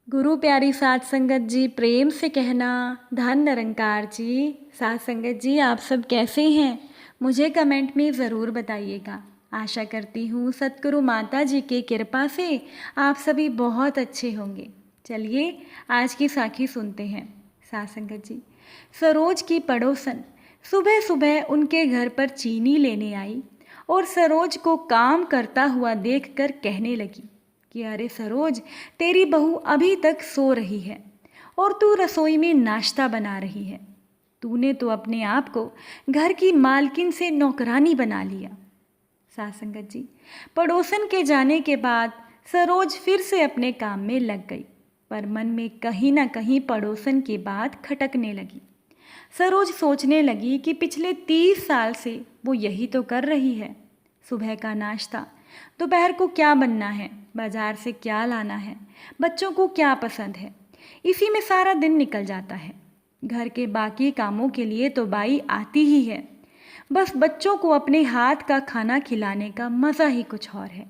गुरु प्यारी साध संगत जी, प्रेम से कहना धन निरंकार जी। साध संगत जी, आप सब कैसे हैं? मुझे कमेंट में ज़रूर बताइएगा। आशा करती हूँ सतगुरु माता जी की कृपा से आप सभी बहुत अच्छे होंगे। चलिए आज की साखी सुनते हैं। साध संगत जी, सरोज की पड़ोसन सुबह सुबह उनके घर पर चीनी लेने आई और सरोज को काम करता हुआ देखकर कहने लगी कि अरे सरोज, तेरी बहू अभी तक सो रही है और तू रसोई में नाश्ता बना रही है। तूने तो अपने आप को घर की मालकिन से नौकरानी बना लिया। साथ संगत जी, पड़ोसन के जाने के बाद सरोज फिर से अपने काम में लग गई, पर मन में कहीं ना कहीं पड़ोसन की बात खटकने लगी। सरोज सोचने लगी कि पिछले 30 साल से वो यही तो कर रही है। सुबह का नाश्ता, दोपहर को क्या बनना है, बाजार से क्या लाना है, बच्चों को क्या पसंद है, इसी में सारा दिन निकल जाता है। घर के बाकी कामों के लिए तो बाई आती ही है, बस बच्चों को अपने हाथ का खाना खिलाने का मज़ा ही कुछ और है।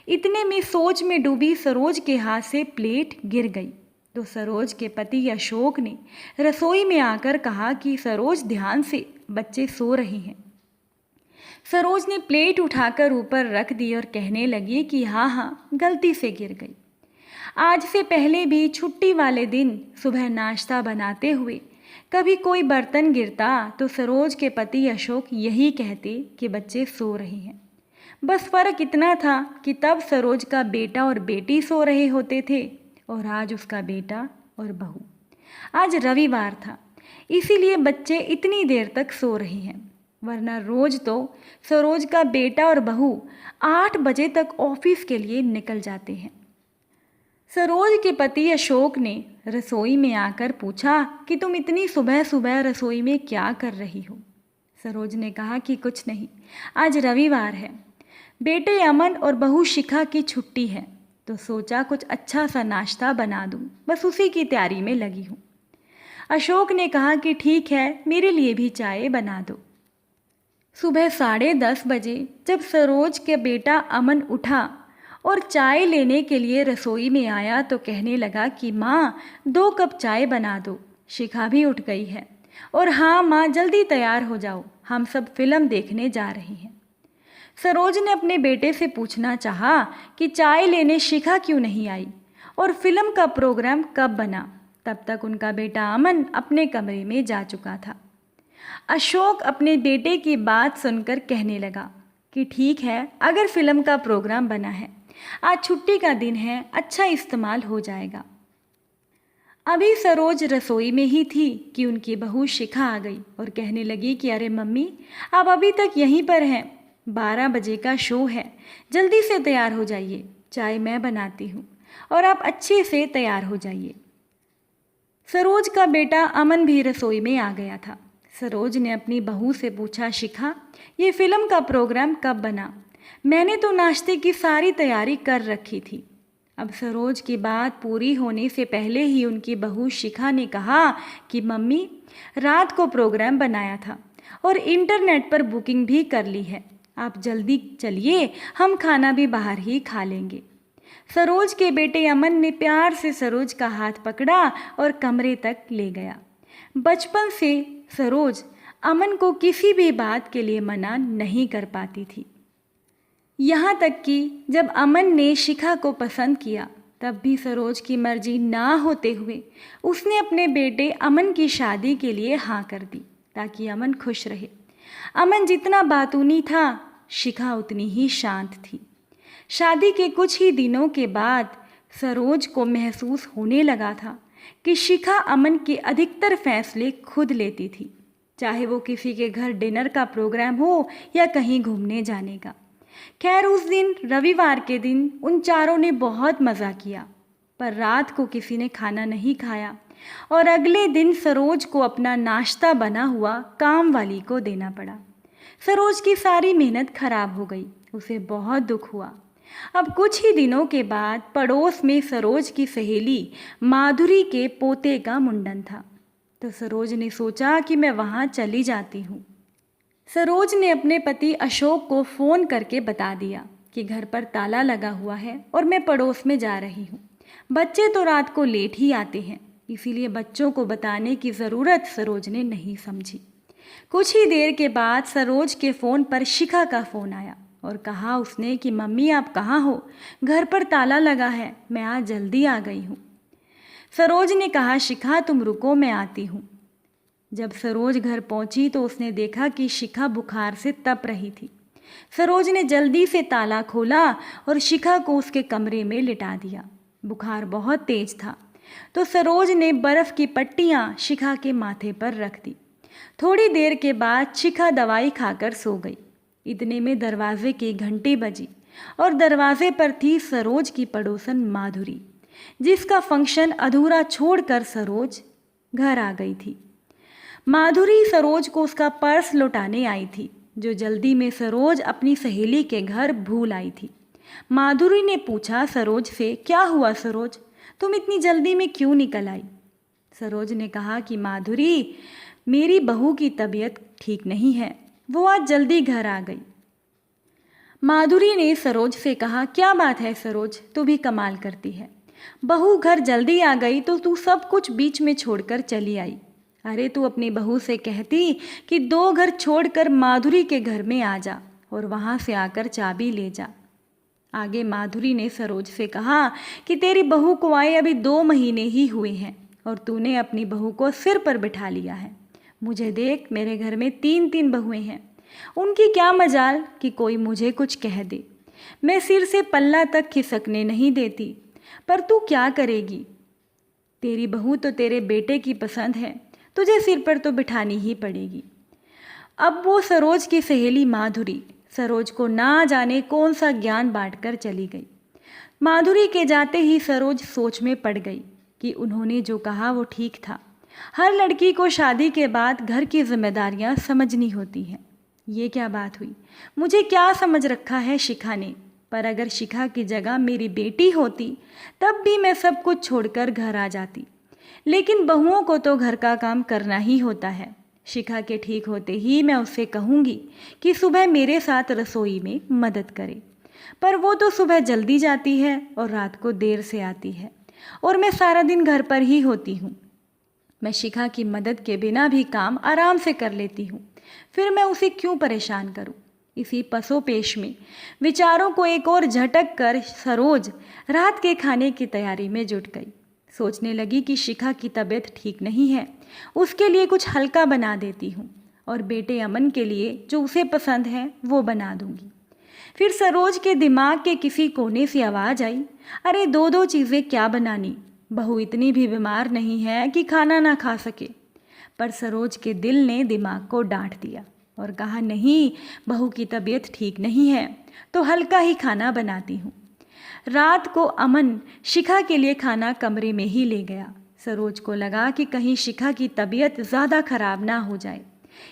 इतने में सोच में डूबी सरोज के हाथ से प्लेट गिर गई तो सरोज के पति अशोक ने रसोई में आकर कहा कि सरोज ध्यान से, बच्चे सो रहे हैं। सरोज ने प्लेट उठाकर ऊपर रख दी और कहने लगी कि हाँ हाँ, गलती से गिर गई। आज से पहले भी छुट्टी वाले दिन सुबह नाश्ता बनाते हुए कभी कोई बर्तन गिरता तो सरोज के पति अशोक यही कहते कि बच्चे सो रहे हैं। बस फ़र्क इतना था कि तब सरोज का बेटा और बेटी सो रहे होते थे और आज उसका बेटा और बहू। आज रविवार था, इसीलिए बच्चे इतनी देर तक सो रहे हैं, वरना रोज तो सरोज का बेटा और बहू 8 बजे तक ऑफिस के लिए निकल जाते हैं। सरोज के पति अशोक ने रसोई में आकर पूछा कि तुम इतनी सुबह सुबह रसोई में क्या कर रही हो? सरोज ने कहा कि कुछ नहीं, आज रविवार है, बेटे अमन और बहू शिखा की छुट्टी है, तो सोचा कुछ अच्छा सा नाश्ता बना दूं, बस उसी की तैयारी में लगी हूँ। अशोक ने कहा कि ठीक है, मेरे लिए भी चाय बना दो। सुबह 10:30 बजे जब सरोज के बेटा अमन उठा और चाय लेने के लिए रसोई में आया तो कहने लगा कि माँ, 2 कप चाय बना दो। शिखा भी उठ गई है और हाँ माँ, जल्दी तैयार हो जाओ, हम सब फिल्म देखने जा रहे हैं। सरोज ने अपने बेटे से पूछना चाहा कि चाय लेने शिखा क्यों नहीं आई और फिल्म का प्रोग्राम कब बना। तब तक उनका बेटा अमन अपने कमरे में जा चुका था। अशोक अपने बेटे की बात सुनकर कहने लगा कि ठीक है, अगर फिल्म का प्रोग्राम बना है, आज छुट्टी का दिन है, अच्छा इस्तेमाल हो जाएगा। अभी सरोज रसोई में ही थी कि उनकी बहू शिखा आ गई और कहने लगी कि अरे मम्मी, आप अभी तक यहीं पर हैं, 12 बजे का शो है, जल्दी से तैयार हो जाइए, चाय मैं बनाती हूँ और आप अच्छे से तैयार हो जाइए। सरोज का बेटा अमन भी रसोई में आ गया था। सरोज ने अपनी बहू से पूछा, शिखा, ये फिल्म का प्रोग्राम कब बना? मैंने तो नाश्ते की सारी तैयारी कर रखी थी। अब सरोज की बात पूरी होने से पहले ही उनकी बहू शिखा ने कहा कि मम्मी, रात को प्रोग्राम बनाया था और इंटरनेट पर बुकिंग भी कर ली है, आप जल्दी चलिए, हम खाना भी बाहर ही खा लेंगे। सरोज के बेटे अमन ने प्यार से सरोज का हाथ पकड़ा और कमरे तक ले गया। बचपन से सरोज अमन को किसी भी बात के लिए मना नहीं कर पाती थी। यहाँ तक कि जब अमन ने शिखा को पसंद किया, तब भी सरोज की मर्जी ना होते हुए उसने अपने बेटे अमन की शादी के लिए हाँ कर दी ताकि अमन खुश रहे। अमन जितना बातूनी था, शिखा उतनी ही शांत थी। शादी के कुछ ही दिनों के बाद सरोज को महसूस होने लगा था कि शिखा अमन के अधिकतर फैसले खुद लेती थी, चाहे वो किसी के घर डिनर का प्रोग्राम हो या कहीं घूमने जाने का। खैर, उस दिन रविवार के दिन उन चारों ने बहुत मज़ा किया, पर रात को किसी ने खाना नहीं खाया और अगले दिन सरोज को अपना नाश्ता बना हुआ काम वाली को देना पड़ा। सरोज की सारी मेहनत खराब हो गई, उसे बहुत दुख हुआ। अब कुछ ही दिनों के बाद पड़ोस में सरोज की सहेली माधुरी के पोते का मुंडन था, तो सरोज ने सोचा कि मैं वहाँ चली जाती हूँ। सरोज ने अपने पति अशोक को फ़ोन करके बता दिया कि घर पर ताला लगा हुआ है और मैं पड़ोस में जा रही हूँ, बच्चे तो रात को लेट ही आते हैं, इसीलिए बच्चों को बताने की ज़रूरत सरोज ने नहीं समझी। कुछ ही देर के बाद सरोज के फ़ोन पर शिखा का फ़ोन आया और कहा उसने कि मम्मी आप कहाँ हो, घर पर ताला लगा है, मैं आज जल्दी आ गई हूँ। सरोज ने कहा शिखा तुम रुको, मैं आती हूँ। जब सरोज घर पहुंची तो उसने देखा कि शिखा बुखार से तप रही थी। सरोज ने जल्दी से ताला खोला और शिखा को उसके कमरे में लिटा दिया। बुखार बहुत तेज था तो सरोज ने बर्फ़ की पट्टियाँ शिखा के माथे पर रख दी। थोड़ी देर के बाद शिखा दवाई खाकर सो गई। इतने में दरवाजे की घंटी बजी और दरवाजे पर थी सरोज की पड़ोसन माधुरी, जिसका फंक्शन अधूरा छोड़कर सरोज घर आ गई थी। माधुरी सरोज को उसका पर्स लौटाने आई थी, जो जल्दी में सरोज अपनी सहेली के घर भूल आई थी। माधुरी ने पूछा सरोज से, क्या हुआ सरोज, तुम इतनी जल्दी में क्यों निकल आई? सरोज ने कहा कि माधुरी, मेरी बहू की तबीयत ठीक नहीं है, वो आज जल्दी घर आ गई। माधुरी ने सरोज से कहा, क्या बात है सरोज, तू भी कमाल करती है, बहू घर जल्दी आ गई तो तू सब कुछ बीच में छोड़कर चली आई। अरे तू अपनी बहू से कहती कि 2 घर छोड़कर माधुरी के घर में आ जा और वहाँ से आकर चाबी ले जा। आगे माधुरी ने सरोज से कहा कि तेरी बहू को आए अभी 2 महीने ही हुए हैं और तूने अपनी बहू को सिर पर बिठा लिया है। मुझे देख, मेरे घर में 3 बहुएं हैं, उनकी क्या मजाल कि कोई मुझे कुछ कह दे। मैं सिर से पल्ला तक खिसकने नहीं देती, पर तू क्या करेगी? तेरी बहू तो तेरे बेटे की पसंद है, तुझे सिर पर तो बिठानी ही पड़ेगी। अब वो सरोज की सहेली माधुरी सरोज को ना जाने कौन सा ज्ञान बांटकर चली गई। माधुरी के जाते ही सरोज सोच में पड़ गई कि उन्होंने जो कहा वो ठीक था। हर लड़की को शादी के बाद घर की जिम्मेदारियां समझनी होती हैं। ये क्या बात हुई, मुझे क्या समझ रखा है शिखा ने? पर अगर शिखा की जगह मेरी बेटी होती तब भी मैं सब कुछ छोड़कर घर आ जाती। लेकिन बहुओं को तो घर का काम करना ही होता है। शिखा के ठीक होते ही मैं उससे कहूँगी कि सुबह मेरे साथ रसोई में मदद करे, पर वो तो सुबह जल्दी जाती है और रात को देर से आती है और मैं सारा दिन घर पर ही होती हूँ। मैं शिखा की मदद के बिना भी काम आराम से कर लेती हूँ, फिर मैं उसे क्यों परेशान करूँ? इसी पसोपेश में विचारों को एक और झटक कर सरोज रात के खाने की तैयारी में जुट गई। सोचने लगी कि शिखा की तबीयत ठीक नहीं है, उसके लिए कुछ हल्का बना देती हूँ और बेटे अमन के लिए जो उसे पसंद है वो बना दूँगी। फिर सरोज के दिमाग के किसी कोने से आवाज़ आई, अरे 2 चीज़ें क्या बनानी, बहू इतनी भी बीमार नहीं है कि खाना ना खा सके। पर सरोज के दिल ने दिमाग को डांट दिया और कहा, नहीं, बहू की तबीयत ठीक नहीं है तो हल्का ही खाना बनाती हूँ। रात को अमन शिखा के लिए खाना कमरे में ही ले गया। सरोज को लगा कि कहीं शिखा की तबीयत ज़्यादा खराब ना हो जाए,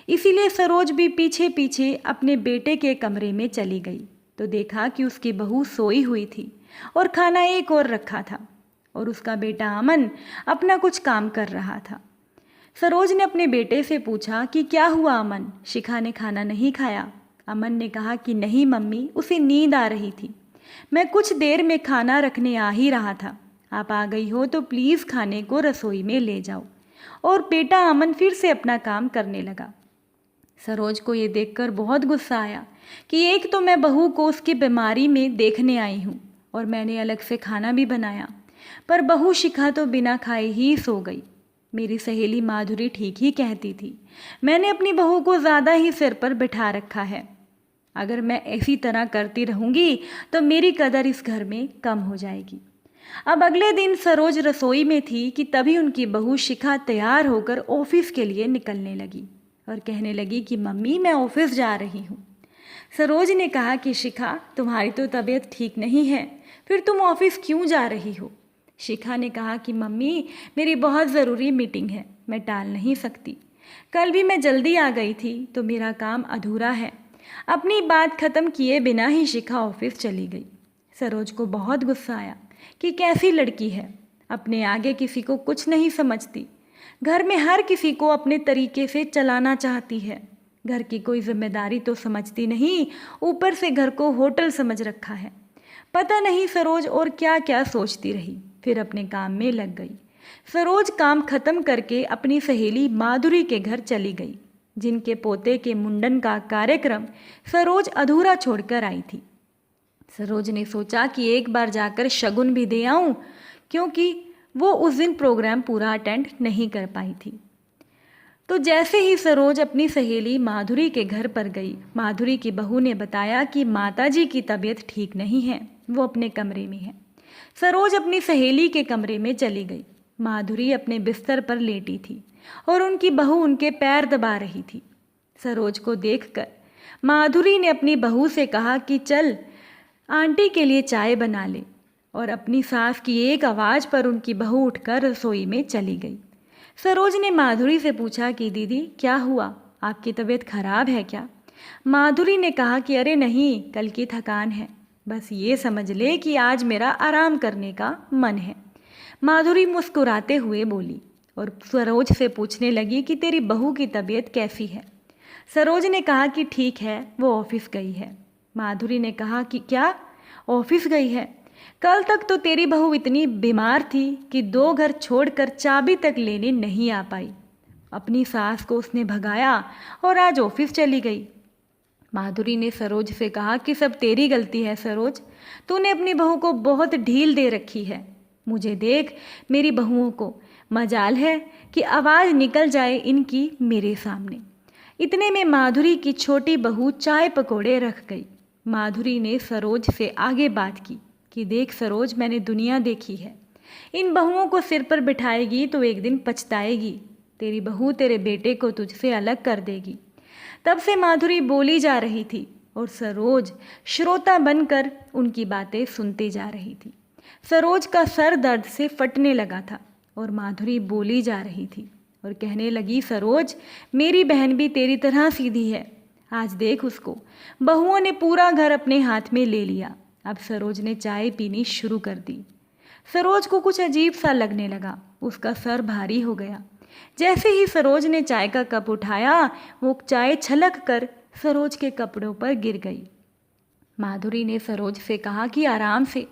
इसीलिए सरोज भी पीछे पीछे अपने बेटे के कमरे में चली गई तो देखा कि उसकी बहू सोई हुई थी और खाना एक और रखा था और उसका बेटा अमन अपना कुछ काम कर रहा था। सरोज ने अपने बेटे से पूछा कि क्या हुआ अमन, शिखा ने खाना नहीं खाया? अमन ने कहा कि नहीं मम्मी, उसे नींद आ रही थी, मैं कुछ देर में खाना रखने आ ही रहा था, आप आ गई हो तो प्लीज़ खाने को रसोई में ले जाओ। और बेटा अमन फिर से अपना काम करने लगा। सरोज को ये देखकर बहुत गुस्सा आया कि एक तो मैं बहू को उसकी बीमारी में देखने आई हूँ और मैंने अलग से खाना भी बनाया, पर बहू शिखा तो बिना खाए ही सो गई। मेरी सहेली माधुरी ठीक ही कहती थी, मैंने अपनी बहू को ज़्यादा ही सिर पर बिठा रखा है। अगर मैं ऐसी तरह करती रहूँगी तो मेरी कदर इस घर में कम हो जाएगी। अब अगले दिन सरोज रसोई में थी कि तभी उनकी बहू शिखा तैयार होकर ऑफिस के लिए निकलने लगी और कहने लगी कि मम्मी, मैं ऑफिस जा रही हूँ। सरोज ने कहा कि शिखा, तुम्हारी तो तबीयत ठीक नहीं है, फिर तुम ऑफिस क्यों जा रही हो? शिखा ने कहा कि मम्मी, मेरी बहुत ज़रूरी मीटिंग है, मैं टाल नहीं सकती। कल भी मैं जल्दी आ गई थी तो मेरा काम अधूरा है। अपनी बात ख़त्म किए बिना ही शिखा ऑफिस चली गई। सरोज को बहुत गुस्सा आया कि कैसी लड़की है, अपने आगे किसी को कुछ नहीं समझती, घर में हर किसी को अपने तरीके से चलाना चाहती है, घर की कोई जिम्मेदारी तो समझती नहीं, ऊपर से घर को होटल समझ रखा है। पता नहीं सरोज और क्या क्या सोचती रही। फिर अपने काम में लग गई। सरोज काम खत्म करके अपनी सहेली माधुरी के घर चली गई, जिनके पोते के मुंडन का कार्यक्रम सरोज अधूरा छोड़कर आई थी। सरोज ने सोचा कि एक बार जाकर शगुन भी दे आऊं, क्योंकि वो उस दिन प्रोग्राम पूरा अटेंड नहीं कर पाई थी। तो जैसे ही सरोज अपनी सहेली माधुरी के घर पर गई, माधुरी की बहू ने बताया कि माताजी की तबीयत ठीक नहीं है, वो अपने कमरे में है। सरोज अपनी सहेली के कमरे में चली गई। माधुरी अपने बिस्तर पर लेटी थी और उनकी बहू उनके पैर दबा रही थी। सरोज को देखकर माधुरी ने अपनी बहू से कहा कि चल आंटी के लिए चाय बना ले, और अपनी सास की एक आवाज़ पर उनकी बहू उठकर रसोई में चली गई। सरोज ने माधुरी से पूछा कि दीदी क्या हुआ, आपकी तबीयत खराब है क्या? माधुरी ने कहा कि अरे नहीं, कल की थकान है, बस ये समझ ले कि आज मेरा आराम करने का मन है। माधुरी मुस्कुराते हुए बोली और सरोज से पूछने लगी कि तेरी बहू की तबीयत कैसी है? सरोज ने कहा कि ठीक है, वो ऑफिस गई है। माधुरी ने कहा कि क्या ऑफिस गई है? कल तक तो तेरी बहू इतनी बीमार थी कि 2 घर छोड़कर चाबी तक लेने नहीं आ पाई। अपनी सास को उसने भगाया और आज ऑफिस चली गई। माधुरी ने सरोज से कहा कि सब तेरी गलती है सरोज, तूने अपनी बहू को बहुत ढील दे रखी है। मुझे देख, मेरी बहुओं को मजाल है कि आवाज़ निकल जाए इनकी मेरे सामने। इतने में माधुरी की छोटी बहू चाय पकौड़े रख गई। माधुरी ने सरोज से आगे बात की कि देख सरोज, मैंने दुनिया देखी है, इन बहुओं को सिर पर बिठाएगी तो एक दिन पछताएगी। तेरी बहू तेरे बेटे को तुझसे अलग कर देगी। तब से माधुरी बोली जा रही थी और सरोज श्रोता बनकर उनकी बातें सुनती जा रही थी। सरोज का सर दर्द से फटने लगा था और माधुरी बोली जा रही थी और कहने लगी, सरोज मेरी बहन भी तेरी तरह सीधी है, आज देख उसको, बहुओं ने पूरा घर अपने हाथ में ले लिया। अब सरोज ने चाय पीनी शुरू कर दी। सरोज को कुछ अजीब सा लगने लगा, उसका सर भारी हो गया। जैसे ही सरोज ने चाय का कप उठाया, वो चाय छलक कर सरोज के कपड़ों पर गिर गई। माधुरी ने सरोज से कहा कि आराम से,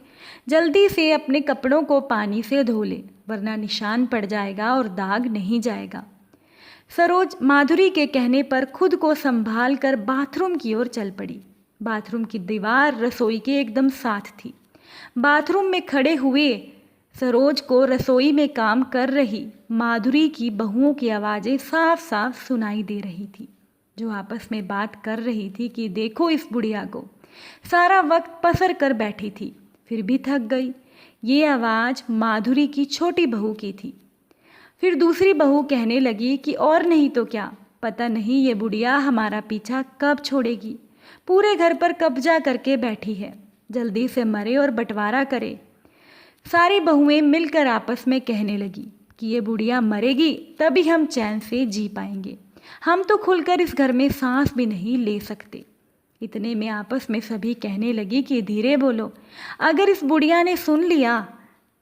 जल्दी से अपने कपड़ों को पानी से धो ले, वरना निशान पड़ जाएगा और दाग नहीं जाएगा। सरोज माधुरी के कहने पर खुद को संभाल कर बाथरूम की ओर चल पड़ी। बाथरूम की दीवार रसोई के एकदम साथ थी। बाथरूम में खड़े हुए सरोज को रसोई में काम कर रही माधुरी की बहुओं की आवाज़ें साफ साफ सुनाई दे रही थी, जो आपस में बात कर रही थी कि देखो इस बुढ़िया को, सारा वक्त पसर कर बैठी थी, फिर भी थक गई। ये आवाज़ माधुरी की छोटी बहू की थी। फिर दूसरी बहू कहने लगी कि और नहीं तो क्या, पता नहीं ये बुढ़िया हमारा पीछा कब छोड़ेगी, पूरे घर पर कब्जा करके बैठी है, जल्दी से मरे और बंटवारा करे। सारी बहुएं मिलकर आपस में कहने लगी कि ये बुढ़िया मरेगी तभी हम चैन से जी पाएंगे, हम तो खुलकर इस घर में सांस भी नहीं ले सकते। इतने में आपस में सभी कहने लगी कि धीरे बोलो, अगर इस बुढ़िया ने सुन लिया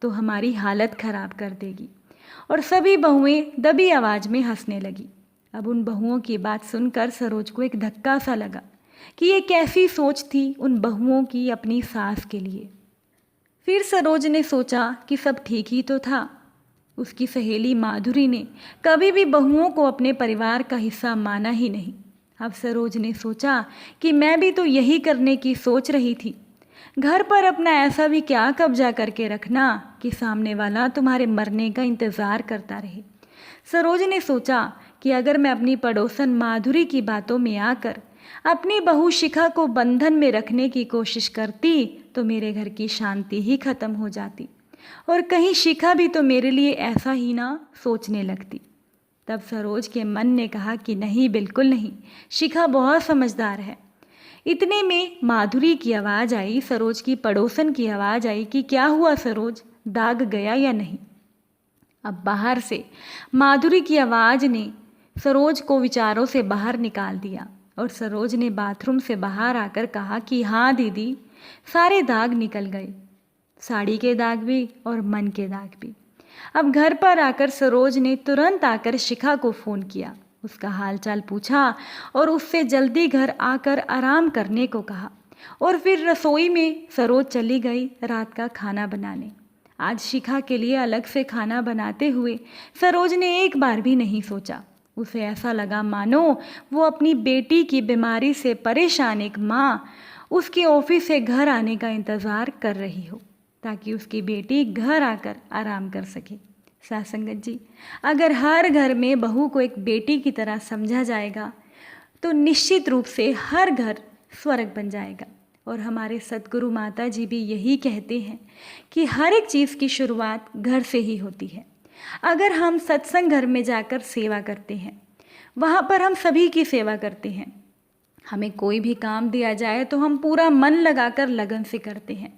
तो हमारी हालत खराब कर देगी। और सभी बहुएं दबी आवाज़ में हंसने लगी। अब उन बहुओं की बात सुनकर सरोज को एक धक्का सा लगा कि ये कैसी सोच थी उन बहुओं की अपनी सास के लिए। फिर सरोज ने सोचा कि सब ठीक ही तो था। उसकी सहेली माधुरी ने कभी भी बहुओं को अपने परिवार का हिस्सा माना ही नहीं। अब सरोज ने सोचा कि मैं भी तो यही करने की सोच रही थी, घर पर अपना ऐसा भी क्या कब्जा करके रखना कि सामने वाला तुम्हारे मरने का इंतज़ार करता रहे। सरोज ने सोचा कि अगर मैं अपनी पड़ोसन माधुरी की बातों में आकर अपनी बहू शिखा को बंधन में रखने की कोशिश करती तो मेरे घर की शांति ही खत्म हो जाती और कहीं शिखा भी तो मेरे लिए ऐसा ही ना सोचने लगती। तब सरोज के मन ने कहा कि नहीं, बिल्कुल नहीं, शिखा बहुत समझदार है। इतने में माधुरी की आवाज़ आई, सरोज की पड़ोसन की आवाज़ आई कि क्या हुआ सरोज, दाग गया या नहीं। अब बाहर से माधुरी की आवाज़ ने सरोज को विचारों से बाहर निकाल दिया और सरोज ने बाथरूम से बाहर आकर कहा कि हाँ दीदी, सारे दाग निकल गए, साड़ी के दाग भी और मन के दाग भी। अब घर पर आकर सरोज ने तुरंत आकर शिखा को फ़ोन किया, उसका हालचाल पूछा और उससे जल्दी घर आकर आराम करने को कहा। और फिर रसोई में सरोज चली गई रात का खाना बनाने। आज शिखा के लिए अलग से खाना बनाते हुए सरोज ने एक बार भी नहीं सोचा। उसे ऐसा लगा मानो वो अपनी बेटी की बीमारी से परेशान एक माँ उसके ऑफिस से घर आने का इंतज़ार कर रही हो, ताकि उसकी बेटी घर आकर आराम कर सके। साथ संगत जी, अगर हर घर में बहू को एक बेटी की तरह समझा जाएगा तो निश्चित रूप से हर घर स्वर्ग बन जाएगा। और हमारे सतगुरु माता जी भी यही कहते हैं कि हर एक चीज़ की शुरुआत घर से ही होती है। अगर हम सत्संग घर में जाकर सेवा करते हैं, वहाँ पर हम सभी की सेवा करते हैं। हमें कोई भी काम दिया जाए तो हम पूरा मन लगाकर लगन से करते हैं।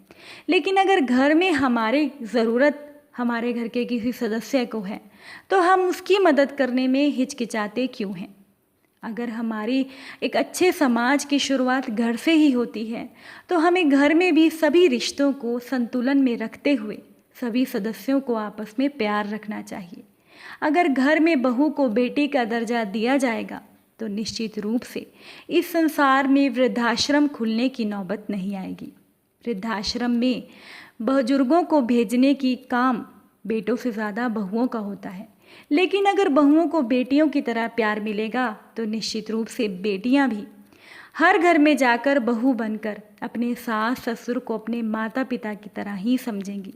लेकिन अगर घर में हमारी ज़रूरत हमारे घर के किसी सदस्य को है तो हम उसकी मदद करने में हिचकिचाते क्यों हैं? अगर हमारी एक अच्छे समाज की शुरुआत घर से ही होती है तो हमें घर में भी सभी रिश्तों को संतुलन में रखते हुए सभी सदस्यों को आपस में प्यार रखना चाहिए। अगर घर में बहू को बेटी का दर्जा दिया जाएगा तो निश्चित रूप से इस संसार में वृद्धाश्रम खुलने की नौबत नहीं आएगी। वृद्धाश्रम में बुजुर्गों को भेजने की काम बेटों से ज़्यादा बहुओं का होता है। लेकिन अगर बहुओं को बेटियों की तरह प्यार मिलेगा तो निश्चित रूप से बेटियां भी हर घर में जाकर बहू बनकर अपने सास ससुर को अपने माता पिता की तरह ही समझेंगी।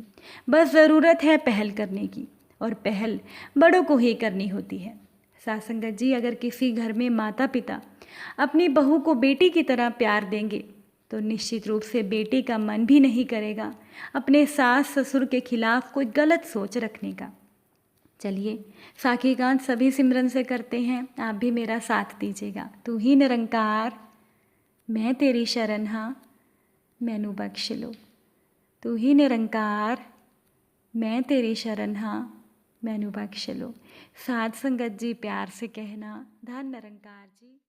बस ज़रूरत है पहल करने की, और पहल बड़ों को ही करनी होती है। साथ संगत जी, अगर किसी घर में माता पिता अपनी बहू को बेटी की तरह प्यार देंगे तो निश्चित रूप से बेटी का मन भी नहीं करेगा अपने सास ससुर के खिलाफ कोई गलत सोच रखने का। चलिए साखीकांत सभी सिमरन से करते हैं, आप भी मेरा साथ दीजिएगा। तू ही निरंकार मैं तेरी शरण हाँ, मैनू बख्श लो। तू ही निरंकार मैं तेरी शरण हाँ, मैनू बख्श लो। साध संगत जी प्यार से कहना, धन निरंकार जी।